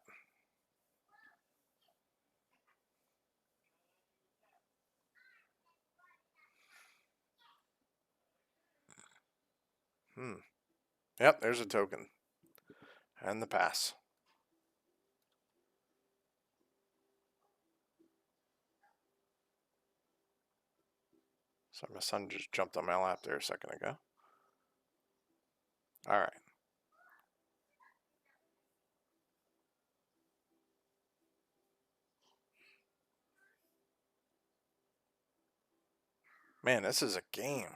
Yep, there's a token. And the pass. Sorry, my son just jumped on my lap there a second ago. Alright. Man, this is a game.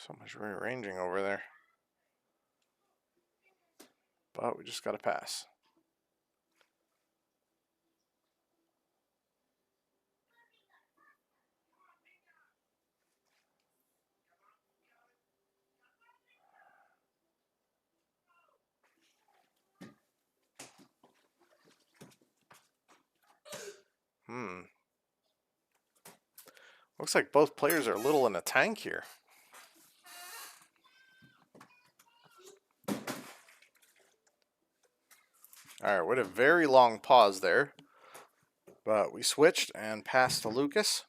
So much rearranging over there. But we just got to pass. Looks like both players are a little in a tank here. Alright, we had a very long pause there. But we switched and passed to Lucas.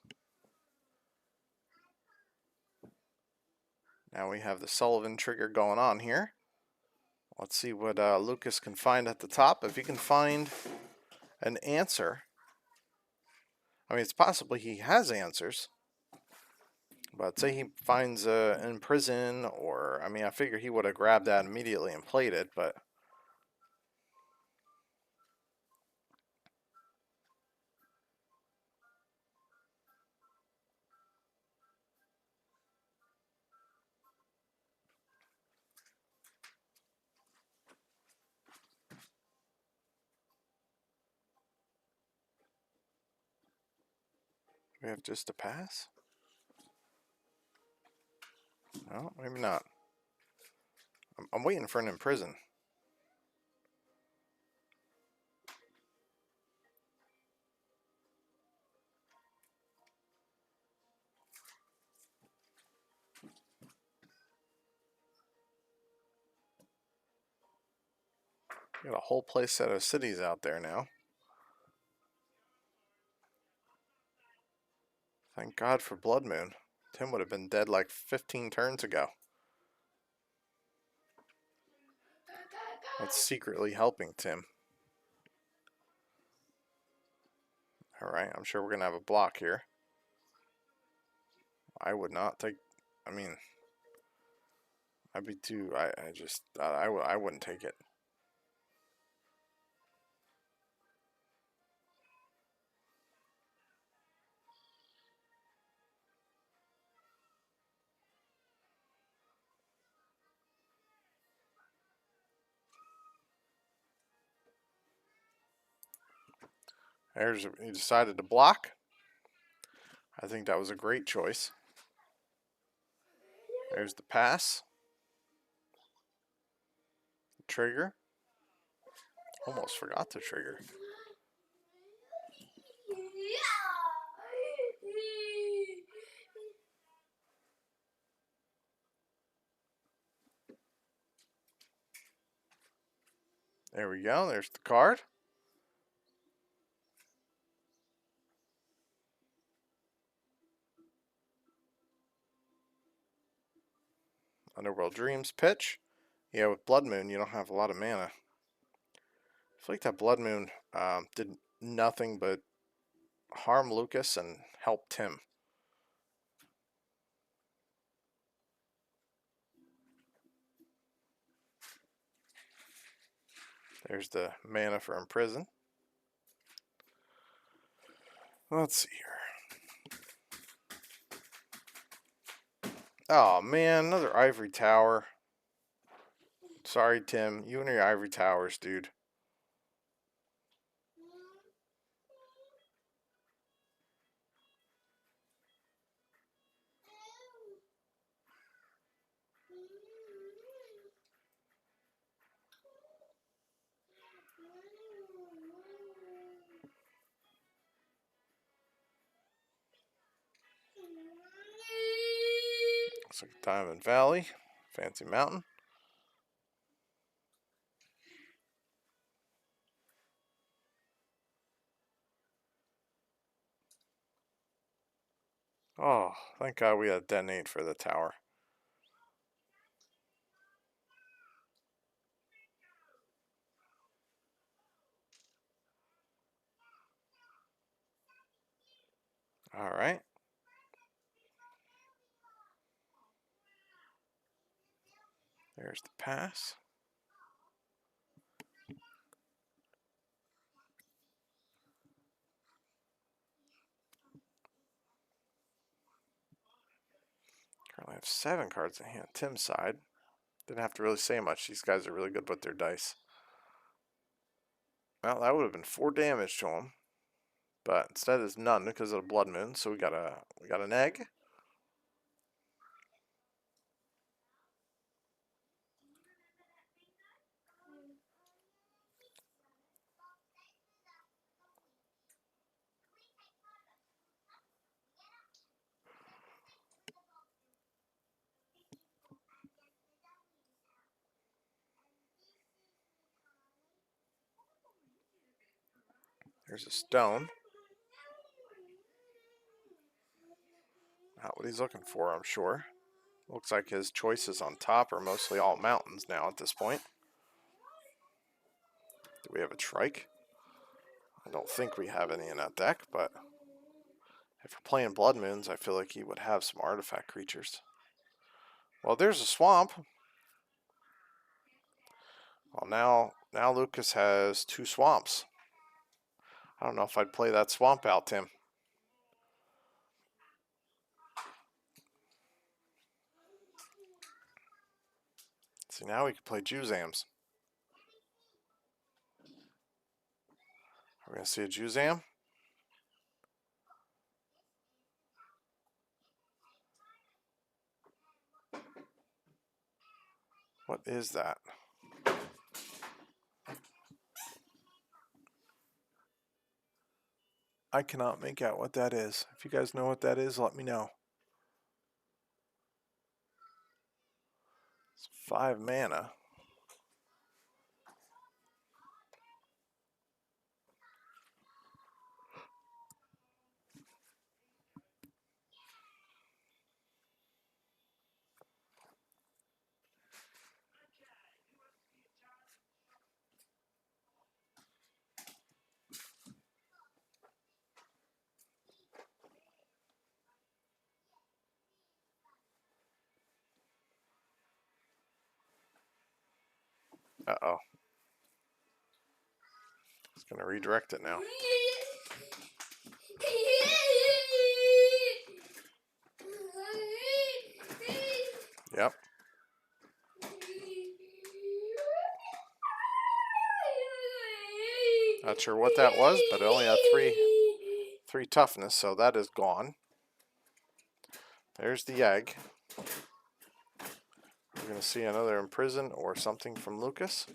Now we have the Sullivan trigger going on here. Let's see what Lucas can find at the top. If he can find an answer. I mean, it's possible he has answers. But say he finds in prison, or, I mean, I figure he would have grabbed that immediately and played it, but... We have just a pass? No, maybe not. I'm waiting for an imprison. Got a whole play set of cities out there now. Thank God for Blood Moon. Tim would have been dead like 15 turns ago. That's secretly helping Tim. Alright, I'm sure we're going to have a block here. I would not take... I mean... I'd be too... I wouldn't take it. He decided to block. I think that was a great choice. There's the pass. Trigger. Almost forgot to trigger. There we go. There's the card. Underworld Dreams pitch. Yeah, with Blood Moon, you don't have a lot of mana. I feel like that Blood Moon did nothing but harm Lucas and help Tim. There's the mana for Imprison. Let's see here. Oh man, another Ivory Tower. Sorry, Tim. You and your Ivory Towers, dude. Looks like Diamond Valley. Fancy Mountain. Oh, thank God we had Detonate for the tower. Alright. There's the pass. Currently have 7 cards in hand. Tim's side. Didn't have to really say much. These guys are really good with their dice. Well, that would have been 4 damage to him. But instead it's none because of the Blood Moon. So we got an egg. There's a stone. Not what he's looking for, I'm sure. Looks like his choices on top are mostly all mountains now at this point. Do we have a trike? I don't think we have any in that deck, but if we're playing Blood Moons, I feel like he would have some artifact creatures. Well, there's a swamp. Well, now Lucas has 2 swamps. I don't know if I'd play that swamp out, Tim. See, now we can play Juzams. We're going to see a Juzam. What is that? I cannot make out what that is. If you guys know what that is, let me know. It's 5 mana. Uh-oh. It's going to redirect it now. Yep. Not sure what that was, but it only had three toughness, so that is gone. There's the egg. We're going to see another imprison or something from Lucas.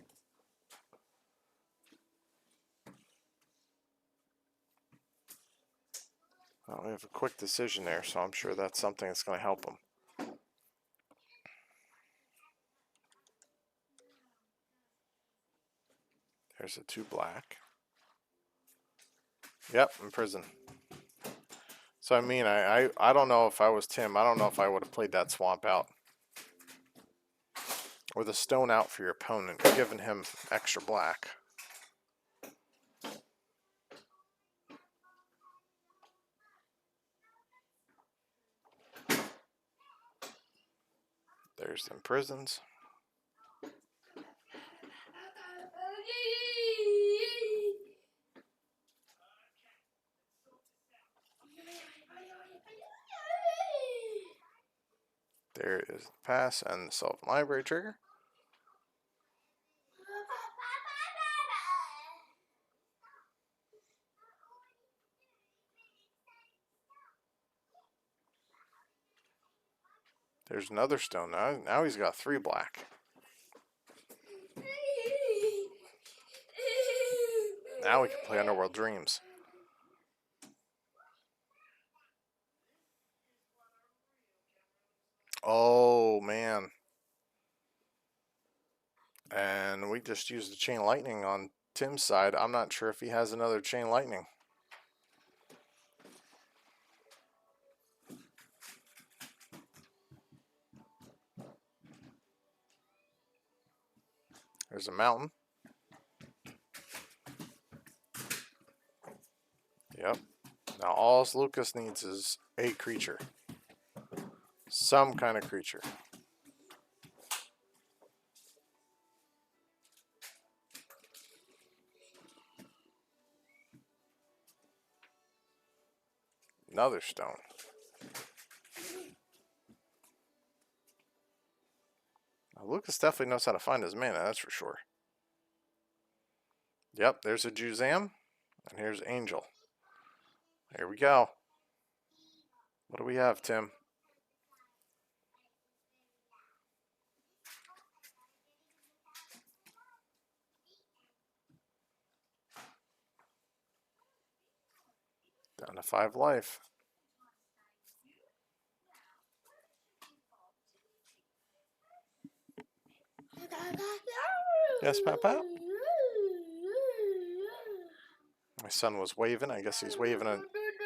Well, we have a quick decision there, so I'm sure that's something that's going to help him. There's a 2 black. Yep, imprison. So I mean, I don't know if I was Tim. I don't know if I would have played that swamp out. Or the stone out for your opponent, giving him extra black. There's the imprisons. There is the pass and the Sylvan Library trigger. There's another stone. Now he's got 3 black. Now we can play Underworld Dreams. Oh, man. And we just used the Chain Lightning on Tim's side. I'm not sure if he has another Chain Lightning. There's a mountain. Yep. Now all Lucas needs is a creature. Some kind of creature. Another stone. Now, Lucas definitely knows how to find his mana, that's for sure. Yep, there's a Juzam. And here's Angel. Here we go. What do we have, Tim? Down to 5 life. Yes, Papa? My son was waving. I guess he's waving at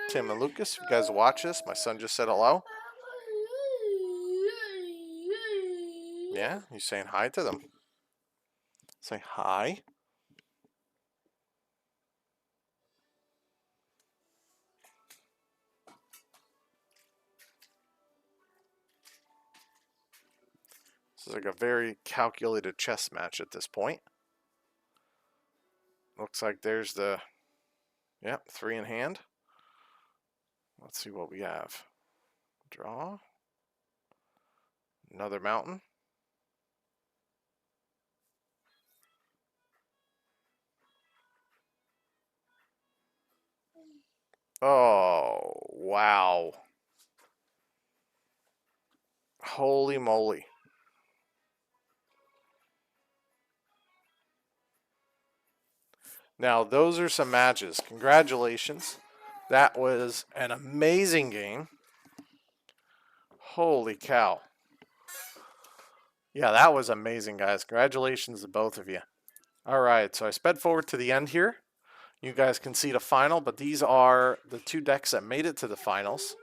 Tim and Lucas. If you guys watch this, my son just said hello. Yeah, he's saying hi to them. Say hi. This is like a very calculated chess match at this point. Looks like there's the, yep, 3 in hand. Let's see what we have. Draw. Another mountain. Oh, wow. Holy moly. Now, those are some matches. Congratulations. That was an amazing game. Holy cow. Yeah, that was amazing, guys. Congratulations to both of you. All right, so I sped forward to the end here. You guys can see the final, but these are the 2 decks that made it to the finals.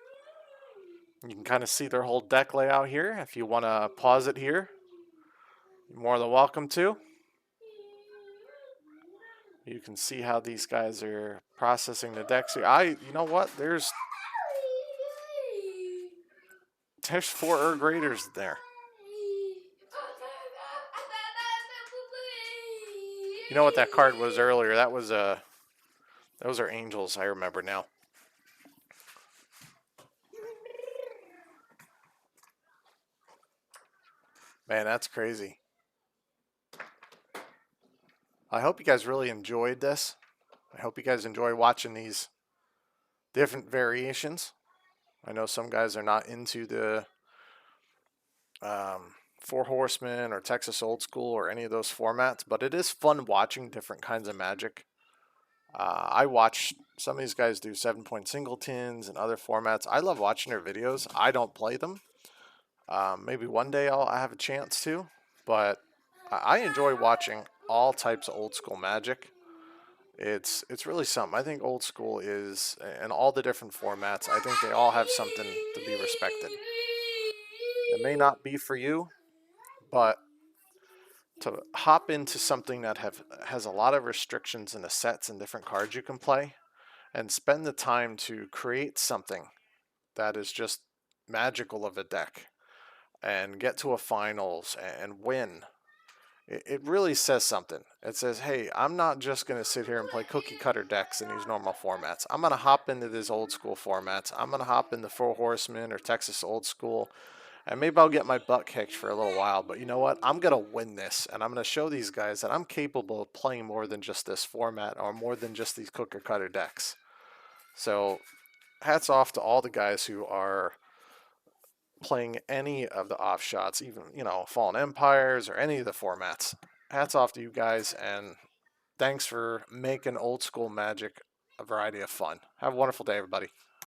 You can kind of see their whole deck layout here. If you want to pause it here, you're more than welcome to. You can see how these guys are processing the decks here. You know what? There's 4 Erg Raiders there. You know what that card was earlier? That was those are angels. I remember now. Man, that's crazy. I hope you guys really enjoyed this. I hope you guys enjoy watching these different variations. I know some guys are not into the Four Horsemen or Texas Old School or any of those formats, but it is fun watching different kinds of Magic. I watch some of these guys do 7-point singletons and other formats. I love watching their videos. I don't play them. Maybe one day I have a chance to, but I enjoy watching all types of old school Magic. It's really something. I think old school is, and all the different formats, I think they all have something to be respected. It may not be for you, but to hop into something that has a lot of restrictions in the sets and different cards you can play, and spend the time to create something that is just magical of a deck, and get to a finals and win, it really says something. It says, hey, I'm not just going to sit here and play cookie cutter decks in these normal formats. I'm going to hop into these old school formats. I'm going to hop into Four Horsemen or Texas Old School, and maybe I'll get my butt kicked for a little while. But you know what? I'm going to win this, and I'm going to show these guys that I'm capable of playing more than just this format or more than just these cookie cutter decks. So hats off to all the guys who are playing any of the offshots, even, Fallen Empires or any of the formats. Hats off to you guys, and thanks for making old school Magic a variety of fun. Have a wonderful day, everybody.